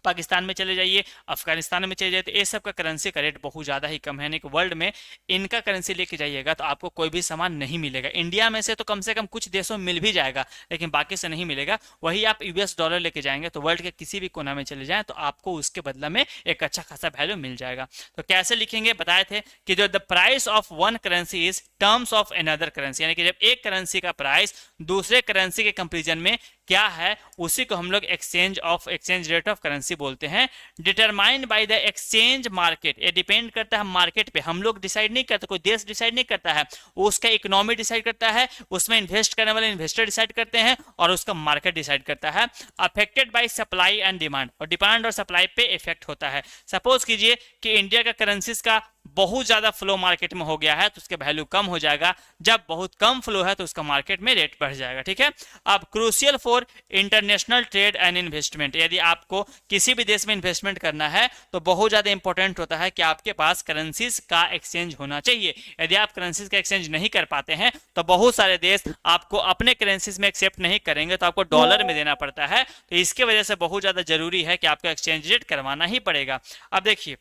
पाकिस्तान में चले जाइए, अफगानिस्तान में चले जाइए, तो ये सब का करेंसी का रेट बहुत ज़्यादा ही कम है, यानी कि वर्ल्ड में इनका करेंसी लेके जाइएगा तो आपको कोई भी सामान नहीं मिलेगा। इंडिया में से तो कम से कम कुछ देशों में मिल भी जाएगा लेकिन बाकी से नहीं मिलेगा। वही आप US डॉलर लेके जाएंगे तो वर्ल्ड के किसी भी कोना में चले जाएं तो आपको उसके बदला में एक अच्छा खासा वैल्यू मिल जाएगा। तो कैसे लिखेंगे, बताए थे कि जो the price of one currency is terms of another currency, यानी कि जब एक करेंसी का प्राइस दूसरे करेंसी के कंपेरिजन में क्या है उसी को हम लोग एक्सचेंज रेट ऑफ करेंसी बोलते हैं। Determined by the exchange market, ये डिपेंड करता है मार्केट पे, हम लोग डिसाइड नहीं करते, कोई देश डिसाइड नहीं करता है, उसका इकोनॉमी डिसाइड करता है, उसमें इन्वेस्ट करने वाले इन्वेस्टर डिसाइड करते हैं और उसका मार्केट डिसाइड करता है। Affected by supply and demand, और डिमांड और सप्लाई पे इफेक्ट होता है। सपोज कीजिए कि इंडिया का करेंसीज का बहुत ज्यादा फ्लो मार्केट में हो गया है तो उसका वैल्यू कम हो जाएगा, जब बहुत कम फ्लो है तो उसका मार्केट में रेट बढ़ जाएगा। ठीक है, अब crucial for international trade and investment, यदि आपको किसी भी देश में इन्वेस्टमेंट करना है तो बहुत ज्यादा इंपॉर्टेंट होता है कि आपके पास करेंसीज का एक्सचेंज होना चाहिए। यदि आप करेंसीज का एक्सचेंज नहीं कर पाते हैं तो बहुत सारे देश आपको अपने करेंसीज में एक्सेप्ट नहीं करेंगे, तो आपको डॉलर में देना पड़ता है। तो इसकी वजह से बहुत ज्यादा जरूरी है कि आपको एक्सचेंज रेट करवाना ही पड़ेगा। अब देखिए,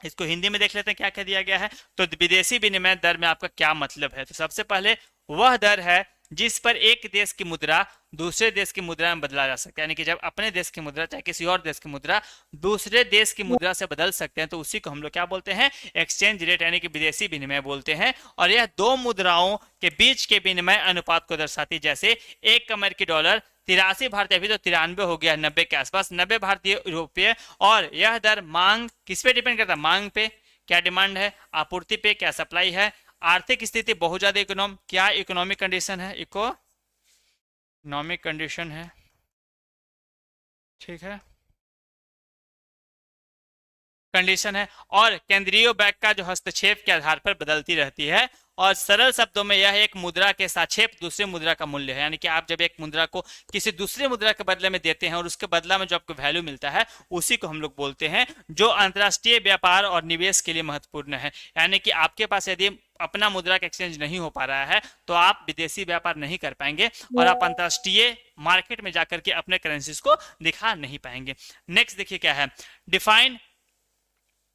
इसको हिंदी में देख लेते हैं क्या कह दिया गया है। तो विदेशी विनिमय दर में आपका क्या मतलब है। तो सबसे पहले वह दर है जिस पर एक देश की मुद्रा दूसरे देश की मुद्रा में बदला जा सकता है, यानी कि जब अपने देश की मुद्रा चाहे किसी और देश की मुद्रा दूसरे देश की मुद्रा से बदल सकते हैं तो उसी को हम लोग क्या बोलते हैं, एक्सचेंज रेट यानी कि विदेशी विनिमय बोलते हैं। और यह दो मुद्राओं के बीच के विनिमय अनुपात को दर्शाती, जैसे 1 अमेरिकी डॉलर 83 भारतीय, अभी तो 93 हो गया 90 के आसपास, 90 भारतीय रुपये। और यह दर मांग किस पे डिपेंड करता है, मांग पे, क्या डिमांड है, आपूर्ति पे, क्या सप्लाई है, आर्थिक स्थिति, बहुत ज्यादा क्या इकोनॉमिक कंडीशन है, इकोनॉमिक कंडीशन है। ठीक है, कंडीशन है, और केंद्रीय बैंक का जो हस्तक्षेप के आधार पर बदलती रहती है। और सरल शब्दों में यह एक मुद्रा के सापेक्ष दूसरे मुद्रा का मूल्य है, यानी कि आप जब एक मुद्रा को किसी दूसरे मुद्रा के बदले में देते हैं और उसके बदला में जो आपको वैल्यू मिलता है उसी को हम लोग बोलते हैं, जो अंतर्राष्ट्रीय व्यापार और निवेश के लिए महत्वपूर्ण है। यानी कि आपके पास यदि अपना मुद्रा का एक्सचेंज नहीं हो पा रहा है तो आप विदेशी व्यापार नहीं कर पाएंगे और आप अंतर्राष्ट्रीय मार्केट में जाकर के अपने करेंसीज को दिखा नहीं पाएंगे। नेक्स्ट देखिए क्या है, define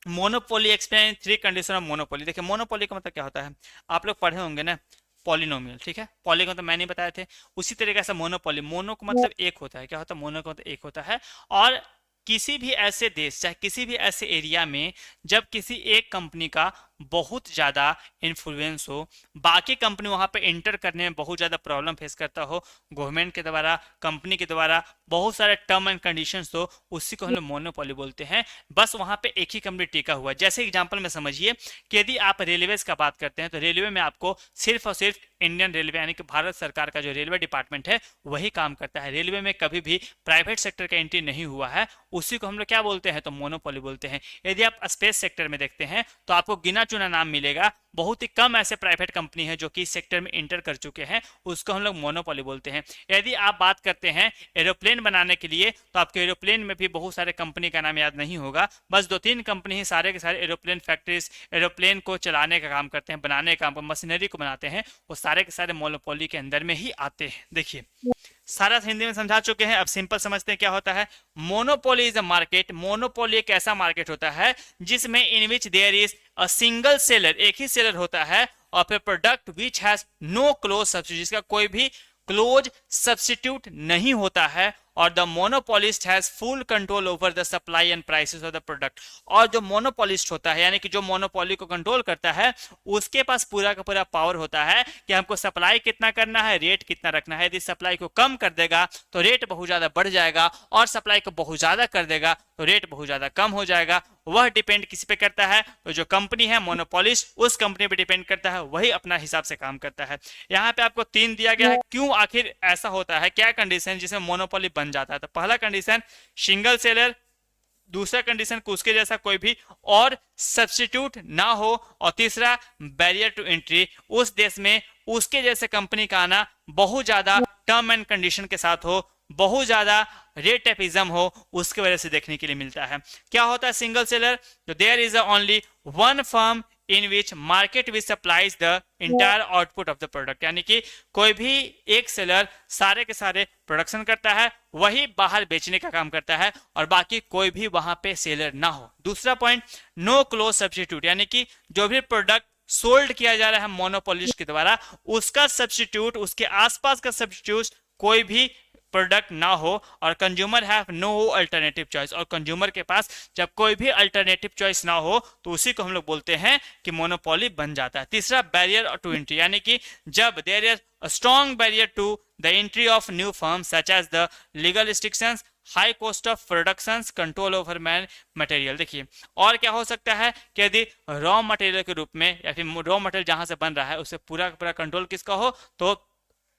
monopoly, explain 3 condition of monopoly. देखिए मोनोपोली का मतलब क्या होता है, आप लोग पढ़े होंगे ना, पॉलिनोमियल। ठीक है, पॉली का मतलब मैंने बताया थे, उसी तरीके से मोनोपोली, मोनो को मतलब एक होता है, क्या होता है, मोनो का मतलब एक होता है। और किसी भी ऐसे देश चाहे किसी भी ऐसे एरिया में जब किसी एक कंपनी का बहुत ज्यादा इन्फ्लुएंस हो, बाकी कंपनी वहां पे एंटर करने में बहुत ज्यादा प्रॉब्लम फेस करता हो, गवर्नमेंट के द्वारा, कंपनी के द्वारा बहुत सारे टर्म एंड कंडीशंस हो, उसी को हम लोग मोनोपोली बोलते हैं। बस वहां पे एक ही कंपनी टिका हुआ है। जैसे एग्जांपल में समझिए कि यदि आप रेलवेज का बात करते हैं तो रेलवे में आपको सिर्फ और सिर्फ इंडियन रेलवे यानी कि भारत सरकार का जो रेलवे डिपार्टमेंट है वही काम करता है। रेलवे में कभी भी प्राइवेट सेक्टर का एंट्री नहीं हुआ है, उसी को हम लोग क्या बोलते हैं, तो मोनोपोली बोलते हैं। यदि आप स्पेस सेक्टर में देखते हैं तो आपको गिना चुना नाम मिलेगा, बहुत ही कम ऐसे प्राइवेट कंपनी है जो कि इस सेक्टर में इंटर कर चुके हैं, उसको हम लोग मोनोपोली बोलते हैं। यदि आप बात करते हैं एरोप्लेन बनाने के लिए तो आपके एरोप्लेन में भी बहुत सारे कंपनी का नाम याद नहीं होगा, बस 2-3 कंपनी ही सारे के सारे एरोप्लेन फैक्ट्रीज एरोप्लेन को चलाने का काम करते हैं, बनाने का काम, मशीनरी को बनाते हैं, वो सारे के सारे मोनोपोली के अंदर में ही आते हैं। देखिए सारा हिंदी में समझा चुके हैं, अब सिंपल समझते हैं क्या होता है। Monopoly is a market, monopoly एक ऐसा मार्केट होता है जिसमें in which there is a single seller, एक ही सेलर होता है, of a product which has no close substitute, जिसका कोई भी क्लोज सब्सिट्यूट नहीं होता है, और the monopolist has full control over the supply and prices of the product. और जो मोनोपोलिस्ट होता है यानी कि जो मोनोपोली को कंट्रोल करता है उसके पास पूरा का पूरा पावर होता है कि हमको सप्लाई कितना करना है, रेट कितना रखना है। यदि सप्लाई को कम कर देगा तो रेट बहुत ज्यादा बढ़ जाएगा, और सप्लाई को बहुत ज्यादा कर देगा तो रेट बहुत ज्यादा कम हो जाएगा। वह डिपेंड किस पे करता है, तो जो कंपनी है मोनोपोलिस्ट उस कंपनी पे डिपेंड करता है, वही अपना हिसाब से काम करता है। यहाँ पे आपको 3 दिया गया है, क्यों आखिर ऐसा होता है, क्या कंडीशन जिसमें मोनोपोली बन जाता है। तो पहला कंडीशन सिंगल सेलर, दूसरा कंडीशन उसके जैसा कोई भी और सब्स्टिट्यूट ना हो, और तीसरा बैरियर टू एंट्री, उस देश में उसके जैसे कंपनी का आना बहुत ज्यादा टर्म एंड कंडीशन के साथ हो, बहुत ज्यादा रेटेपिज्म हो, उसके वजह से देखने के लिए मिलता है। क्या होता है सिंगल सेलर, तो there is only one firm in which market which supplies the entire output of the product, यानी कि कोई भी एक सेलर सारे के सारे प्रोडक्शन करता है, वही बाहर बेचने का काम करता है, और बाकी कोई भी वहां पे सेलर ना हो। दूसरा पॉइंट, नो क्लोज सब्स्टिट्यूट, यानी कि जो भी प्रोडक्ट सोल्ड किया जा रहा है मोनोपोलिस्ट के द्वारा, उसका सब्स्टिट्यूट, उसके आसपास का सब्स्टिट्यूट कोई भी प्रोडक्ट ना हो, और consumer have no alternative choice, और कंज्यूमर के पास जब कोई भी अल्टरनेटिव चॉइस ना हो तो उसी को हम लोग बोलते हैं कि मोनोपोली बन जाता है। तीसरा बैरियर टू एंट्री, यानी कि जब there is a strong barrier to the entry of new firm such as the legal restrictions, high cost of production, control over man material. देखिए और क्या हो सकता है कि यदि रॉ मटेरियल के रूप में या फिर रॉ मटेरियल जहां से बन रहा है उसे पूरा का पूरा कंट्रोल किसका हो, तो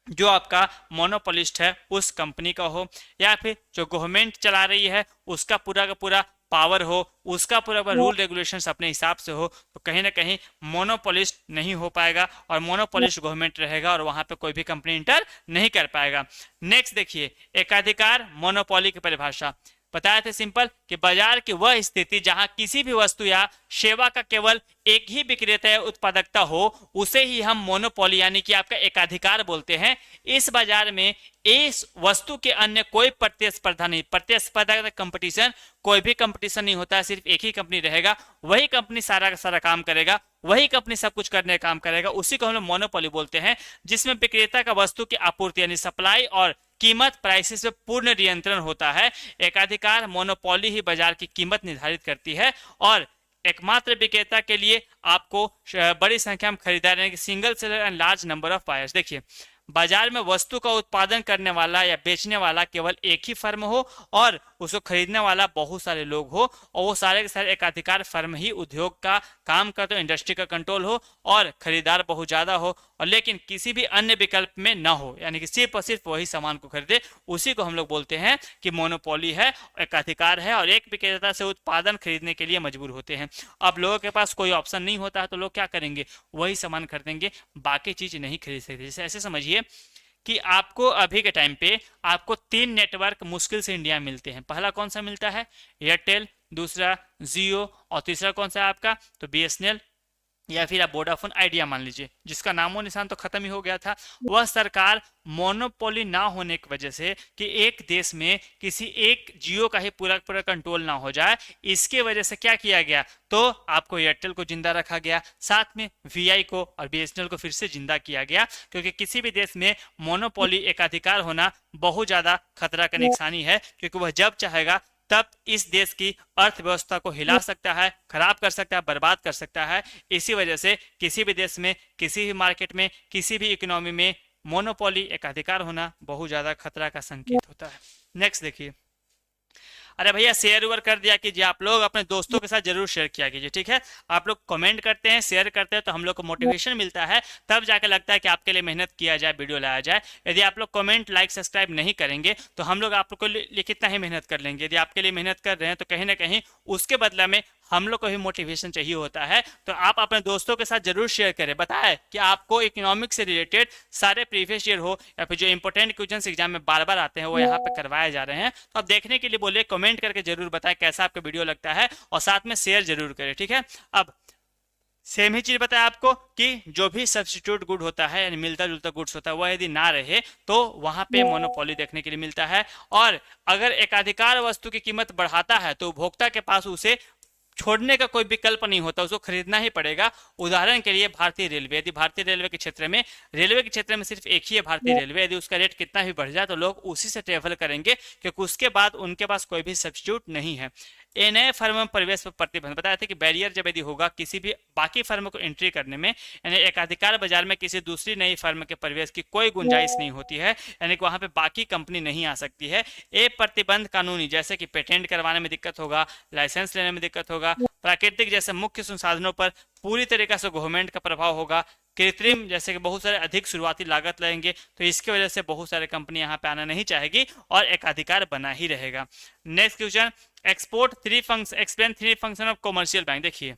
जो आपका मोनोपोलिस्ट है उस कंपनी का हो, या फिर जो गवर्नमेंट चला रही है उसका पूरा का पूरा पावर हो, उसका पूरा रूल रेगुलेशंस अपने हिसाब से हो, तो कहीं ना कहीं मोनोपोलिस्ट नहीं हो पाएगा और मोनोपोलिस्ट गवर्नमेंट रहेगा और वहां पे कोई भी कंपनी इंटर नहीं कर पाएगा। नेक्स्ट देखिए, एकाधिकार मोनोपोली की परिभाषा बताया थे सिंपल कि बाजार की वह स्थिति जहां किसी भी वस्तु या सेवा का केवल एक ही विक्रेता या उत्पादकता हो, उसे ही हम मोनोपोली यानी कि आपका एकाधिकार बोलते हैं। इस बाजार में इस वस्तु के अन्य कोई प्रतिस्पर्धा नहीं, प्रतिस्पर्धा कंपटीशन, कोई भी कंपटीशन नहीं होता है, सिर्फ एक ही कंपनी रहेगा, वही कंपनी सारा का सारा काम करेगा, वही कंपनी सब कुछ करने का काम करेगा, उसी को हम लोग मोनोपोली बोलते हैं। जिसमें विक्रेता का वस्तु की आपूर्ति यानी सप्लाई और कीमत प्राइसेस पे पूर्ण नियंत्रण होता है। एकाधिकार मोनोपोली ही बाजार की कीमत निर्धारित करती है और एकमात्र विक्रेता के लिए आपको बड़ी संख्या में खरीदार यानी कि single seller and large number of buyers. देखिए, बाजार में वस्तु का उत्पादन करने वाला या बेचने वाला केवल एक ही फर्म हो और उसको खरीदने वाला बहुत सारे लोग हो और वो सारे के सारे एकाधिकार फर्म ही उद्योग का काम करते हो, इंडस्ट्री का कंट्रोल हो और खरीदार बहुत ज्यादा हो, और लेकिन किसी भी अन्य विकल्प में ना हो, यानी कि सिर्फ और सिर्फ वही सामान को खरीदे, उसी को हम लोग बोलते हैं कि मोनोपोली है, एकाधिकार है और एक विक्रेता से उत्पादन खरीदने के लिए मजबूर होते हैं। अब लोगों के पास कोई ऑप्शन नहीं होता है तो लोग क्या करेंगे, वही सामान खरीदेंगे, बाकी चीज नहीं खरीद सकते। जैसे ऐसे समझिए कि आपको अभी के टाइम पे आपको 3 नेटवर्क मुश्किल से इंडिया में मिलते हैं। पहला कौन सा मिलता है, एयरटेल, दूसरा जियो और तीसरा कौन सा है आपका, तो बीएसएनएल या फिर आप वोडाफोन आइडिया मान लीजिए, जिसका नामो निशान तो खत्म ही हो गया था। वह सरकार मोनोपोली ना होने की वजह से कि एक देश में किसी एक जियो का ही पूरा पूरा कंट्रोल ना हो जाए, इसके वजह से क्या किया गया, तो आपको एयरटेल को जिंदा रखा गया, साथ में वीआई को और बीएसएनएल को फिर से जिंदा किया गया, क्योंकि किसी भी देश में मोनोपोली एकाधिकार होना बहुत ज्यादा खतरा का निशानी है, क्योंकि वह जब चाहेगा तब इस देश की अर्थव्यवस्था को हिला सकता है, खराब कर सकता है, बर्बाद कर सकता है। इसी वजह से किसी भी देश में, किसी भी मार्केट में, किसी भी इकोनॉमी में मोनोपोली एकाधिकार होना बहुत ज्यादा खतरा का संकेत होता है। नेक्स्ट देखिए, अरे भैया शेयर ओवर कर दिया कीजिए, आप लोग अपने दोस्तों के साथ जरूर शेयर किया कीजिए, ठीक है। आप लोग कमेंट करते हैं, शेयर करते हैं तो हम लोग को मोटिवेशन मिलता है, तब जाके लगता है कि आपके लिए मेहनत किया जाए, वीडियो लाया जाए। यदि आप लोग कमेंट, लाइक, सब्सक्राइब नहीं करेंगे तो हम लोग आप लोग को लिए कितना ही मेहनत कर लेंगे। यदि आपके लिए मेहनत कर रहे हैं तो कहीं ना कहीं उसके बदला में हम लोग को भी मोटिवेशन चाहिए होता है। तो आप अपने दोस्तों के साथ जरूर शेयर करें, बताएं कि आपको इकोनॉमिक्स से रिलेटेड सारे प्रीवियस ईयर हो या फिर जो इंपॉर्टेंट क्वेश्चंस एग्जाम में बार बार आते हैं वो यहाँ पे करवाए जा रहे हैं। तो आप देखने के लिए बोलिए, कमेंट करके जरूर बताएं कैसा आपका वीडियो लगता है और साथ में शेयर जरूर करें, ठीक है। अब सेम ही चीज बताया आपको कि जो भी सब्स्टिट्यूट गुड होता है यानी मिलता जुलता गुड्स होता है, वह यदि ना रहे तो वहां पे मोनोपोली देखने के लिए मिलता है। और अगर एकाधिकार वस्तु की कीमत बढ़ाता है तो उपभोक्ता के पास उसे छोड़ने का कोई विकल्प नहीं होता, उसको खरीदना ही पड़ेगा। उदाहरण के लिए भारतीय रेलवे, यदि भारतीय रेलवे के क्षेत्र में सिर्फ एक ही है भारतीय रेलवे, यदि उसका रेट कितना भी बढ़ जाए तो लोग उसी से ट्रेवल करेंगे, क्योंकि उसके बाद उनके पास कोई भी सब्स्टिट्यूट नहीं है। ए नए फर्म में प्रवेश पर प्रतिबंध बताया था कि बैरियर जब यदि होगा किसी भी बाकी फर्म को एंट्री करने में, यानी एकाधिकार बाजार में किसी दूसरी नई फर्म के प्रवेश की कोई गुंजाइश नहीं होती है, यानी कि वहां पे बाकी कंपनी नहीं आ सकती है। ए प्रतिबंध कानूनी, जैसे कि पेटेंट करवाने में दिक्कत होगा, लाइसेंस लेने में दिक्कत होगा, प्राकृतिक जैसे मुख्य संसाधनों पर पूरी तरीके से गवर्नमेंट का प्रभाव होगा, कृत्रिम जैसे कि बहुत सारे अधिक शुरुआती लागत लगेंगे, तो इसकी वजह से बहुत सारे कंपनी यहाँ पे आना नहीं चाहेगी और एकाधिकार बना ही रहेगा। Next question, explain 3 function of commercial bank. देखिए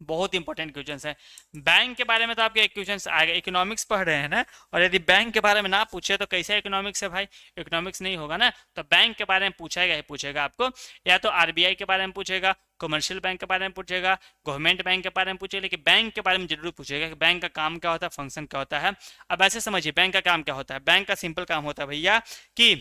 बहुत इंपॉर्टेंट क्वेश्चन है। बैंक के बारे में तो आपके एक क्वेश्चन आएगा, इकोनॉमिक्स पढ़ रहे हैं ना, और यदि बैंक के बारे में ना पूछे तो कैसा इकोनॉमिक्स है भाई, इकोनॉमिक्स नहीं होगा ना। तो बैंक के बारे में पूछेगा ही पूछेगा आपको, या तो आरबीआई के बारे में पूछेगा, कमर्शियल बैंक के बारे में पूछेगा, गवर्नमेंट बैंक के बारे में पूछेगा, लेकिन बैंक के बारे में जरूर पूछेगा कि बैंक का काम क्या होता है, फंक्शन क्या होता है। अब ऐसे समझिए बैंक का काम क्या होता है। बैंक का सिंपल काम होता है भैया कि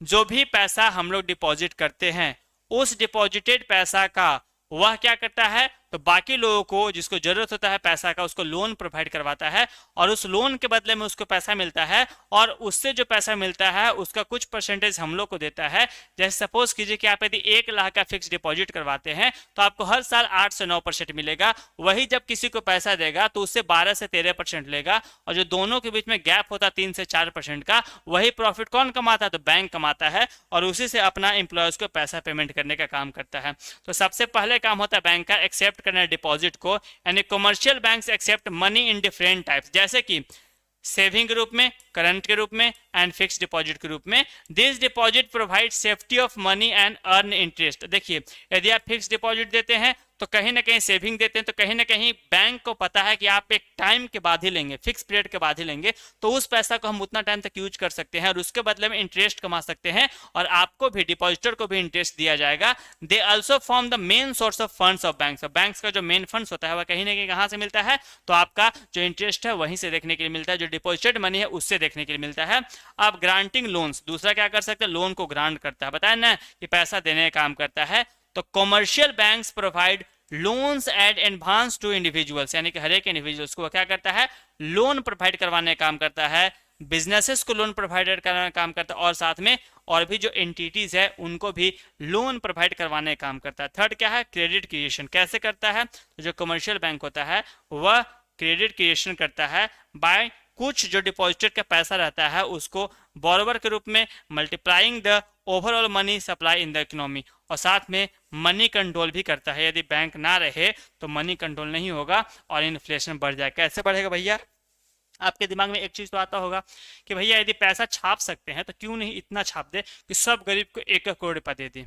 जो भी पैसा हम लोग डिपॉजिट करते हैं, उस डिपॉजिटेड पैसा का वह क्या करता है, तो बाकी लोगों को जिसको जरूरत होता है पैसा का, उसको लोन प्रोवाइड करवाता है और उस लोन के बदले में उसको पैसा मिलता है, और उससे जो पैसा मिलता है उसका कुछ परसेंटेज हम लोग को देता है। जैसे सपोज कीजिए कि आप यदि 1 लाख का फिक्स डिपॉजिट करवाते हैं तो आपको हर साल 8 से 9% मिलेगा। वही जब किसी को पैसा देगा तो उससे 12 से 13% लेगा, और जो दोनों के बीच में गैप होता है 3 से 4% का, वही प्रॉफिट कौन कमाता है, तो बैंक कमाता है, और उसी से अपना एम्प्लॉयज को पैसा पेमेंट करने का काम करता है। तो सबसे पहले काम होता है बैंक का एक्सेप्ट करना डिपॉजिट को, यानी commercial banks accept money in different types. जैसे कि सेविंग के रूप में, करंट के रूप में एंड फिक्स डिपॉजिट के रूप में। This deposit provide safety of money and earn interest. देखिए, यदि आप फिक्स डिपॉजिट देते हैं तो कहीं ना कहीं सेविंग देते हैं तो कहीं ना कहीं बैंक को पता है कि आप एक टाइम के बाद ही लेंगे, फिक्स पीरियड के बाद ही लेंगे, तो उस पैसा को हम उतना टाइम तक यूज कर सकते हैं और उसके बदले में इंटरेस्ट कमा सकते हैं और आपको भी, डिपॉजिटर को भी इंटरेस्ट दिया जाएगा। They also form the main source of funds of banks. Banks का जो मेन फंड्स होता है वह कहीं ना कहीं कहां से मिलता है, तो आपका जो इंटरेस्ट है वहीं से देखने के लिए मिलता है, जो डिपॉजिटेड मनी है उससे देखने के लिए मिलता है। अब ग्रांटिंग लोन्स, दूसरा क्या कर सकते हैं, लोन को ग्रांट करता है, बताया ना कि पैसा देने का काम करता है। तो commercial banks provide loans at advance to individuals, यानी कि हर एक इंडिविजुअल्स को क्या करता है, लोन प्रोवाइड करवाने का काम करता है। बिजनेसेस को लोन प्रोवाइड करने का काम करता है और साथ में और भी जो एंटिटीज है उनको भी लोन प्रोवाइड करवाने का काम करता है। थर्ड क्या है, क्रेडिट क्रिएशन। कैसे करता है, तो जो कमर्शियल बैंक होता है वह क्रेडिट क्रिएशन करता है बाय कुछ जो डिपॉजिटेड का पैसा रहता है उसको बोरोवर के रूप में multiplying the overall money supply in the economy, और साथ में मनी कंट्रोल भी करता है। यदि बैंक ना रहे तो मनी कंट्रोल नहीं होगा और इन्फ्लेशन बढ़ जाएगा। कैसे बढ़ेगा भैया, आपके दिमाग में एक चीज तो आता होगा कि भैया यदि पैसा छाप सकते हैं तो क्यों नहीं इतना छाप दे कि सब गरीब को 1-1 करोड़ रुपया दे दें।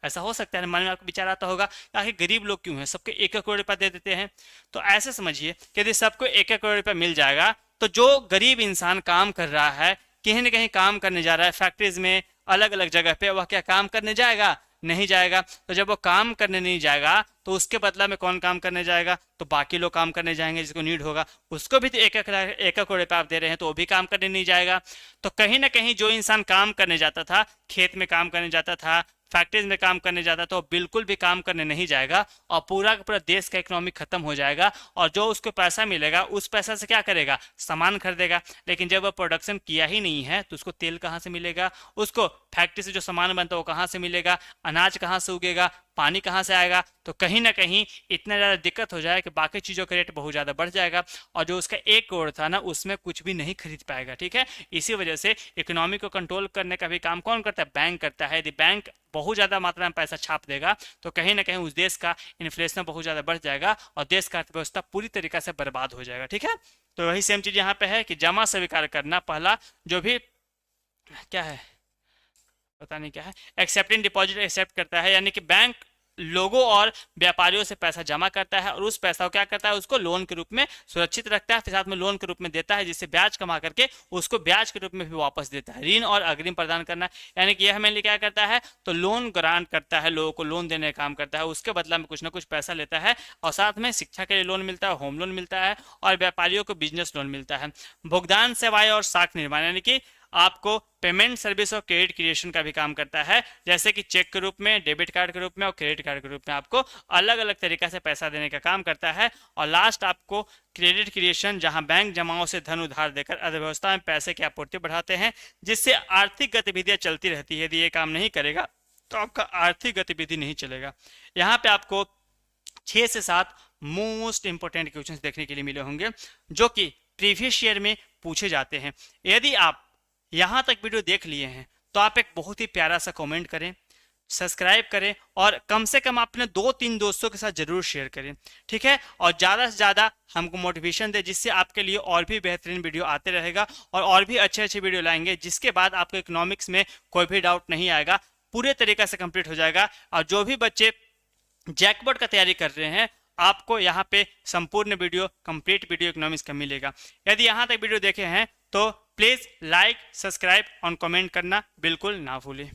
ऐसा हो सकता है, मन में आपको विचार आता होगा आखिर गरीब लोग क्यों हैं, सबको 1-1 करोड़ रुपया दे देते हैं। तो ऐसे समझिए कि यदि सबको 1-1 करोड़ रुपया मिल जाएगा तो जो गरीब इंसान काम कर रहा है, कहीं ना कहीं काम करने जा रहा है, फैक्ट्रीज में अलग अलग जगह पे, वह क्या काम करने जाएगा, नहीं जाएगा। तो जब वो काम करने नहीं जाएगा तो उसके बदला में कौन काम करने जाएगा, तो बाकी लोग काम करने जाएंगे जिसको नीड होगा, उसको भी तो 1-1 करोड़ रुपया आप दे रहे हैं तो वो भी काम करने नहीं जाएगा। तो कहीं ना कहीं जो इंसान काम करने जाता था, खेत में काम करने जाता था, फैक्ट्रीज में काम करने जाता तो बिल्कुल भी काम करने नहीं जाएगा और पूरा का पूरा देश का इकोनॉमी खत्म हो जाएगा। और जो उसको पैसा मिलेगा उस पैसा से क्या करेगा, सामान खरीदेगा। लेकिन जब वह प्रोडक्शन किया ही नहीं है तो उसको तेल कहाँ से मिलेगा, उसको फैक्ट्री से जो सामान बनता है वो कहाँ से मिलेगा, अनाज कहाँ से उगेगा, पानी कहाँ से आएगा। तो कहीं ना कहीं इतना ज़्यादा दिक्कत हो जाए कि बाकी चीज़ों का रेट बहुत ज़्यादा बढ़ जाएगा और जो उसका 1 करोड़ था ना उसमें कुछ भी नहीं खरीद पाएगा। ठीक है, इसी वजह से इकोनॉमी को कंट्रोल करने का भी काम कौन करता है, बैंक करता है। यदि बैंक बहुत ज़्यादा मात्रा में पैसा छाप देगा तो कहीं ना कहीं उस देश का इन्फ्लेशन बहुत ज़्यादा बढ़ जाएगा और देश का अर्थव्यवस्था पूरी तरीके से बर्बाद हो जाएगा। ठीक है, तो वही सेम चीज़ यहाँ पे है कि जमा स्वीकार करना, पहला जो भी क्या है पता नहीं क्या है, एक्सेप्टिंग डिपॉजिट एक्सेप्ट करता है, यानी कि बैंक लोगों और व्यापारियों से पैसा जमा करता है और उस पैसा को क्या करता है, उसको लोन के रूप में सुरक्षित रखता है, फिर साथ में लोन के रूप में देता है, जिससे ब्याज कमा करके उसको ब्याज के रूप में भी वापस देता है। ऋण और अग्रिम प्रदान करना, यानी कि यह मेनली क्या करता है, तो लोन ग्रांट करता है, लोगों को लोन देने का काम करता है, उसके बदला में कुछ ना कुछ पैसा लेता है और साथ में शिक्षा के लिए लोन मिलता है, होम लोन मिलता है और व्यापारियों को बिजनेस लोन मिलता है। भुगतान सेवाएं और साख निर्माण, यानी कि आपको पेमेंट सर्विस और क्रेडिट क्रिएशन का भी काम करता है, जैसे कि चेक के रूप में, डेबिट कार्ड के रूप में और क्रेडिट कार्ड के रूप में आपको अलग अलग तरीका से पैसा देने का काम करता है। और लास्ट आपको क्रेडिट क्रिएशन, जहां बैंक जमाओं से धन उधार देकर अर्थव्यवस्था में पैसे की आपूर्ति बढ़ाते हैं, जिससे आर्थिक गतिविधियां चलती रहती है। यदि ये काम नहीं करेगा तो आपका आर्थिक गतिविधि नहीं चलेगा। यहाँ पे आपको 6 से 7 मोस्ट इंपोर्टेंट क्वेश्चंस देखने के लिए मिले होंगे जो कि प्रीवियस ईयर में पूछे जाते हैं। यदि आप यहां तक वीडियो देख लिए हैं तो आप एक बहुत ही प्यारा सा कमेंट करें, सब्सक्राइब करें और कम से कम अपने 2-3 दोस्तों के साथ जरूर शेयर करें। ठीक है, और ज़्यादा से ज़्यादा हमको मोटिवेशन दे, जिससे आपके लिए और भी बेहतरीन वीडियो आते रहेगा और भी अच्छे अच्छे वीडियो लाएंगे, जिसके बाद आपको इकोनॉमिक्स में कोई भी डाउट नहीं आएगा, पूरे तरीके से कंप्लीट हो जाएगा। और जो भी बच्चे जैकपॉट का तैयारी कर रहे हैं आपको यहाँ पे संपूर्ण वीडियो, कंप्लीट वीडियो इकोनॉमिक्स का मिलेगा। यदि यहाँ तक वीडियो देखे हैं तो प्लीज़ लाइक, सब्सक्राइब और कमेंट करना बिल्कुल ना भूलें।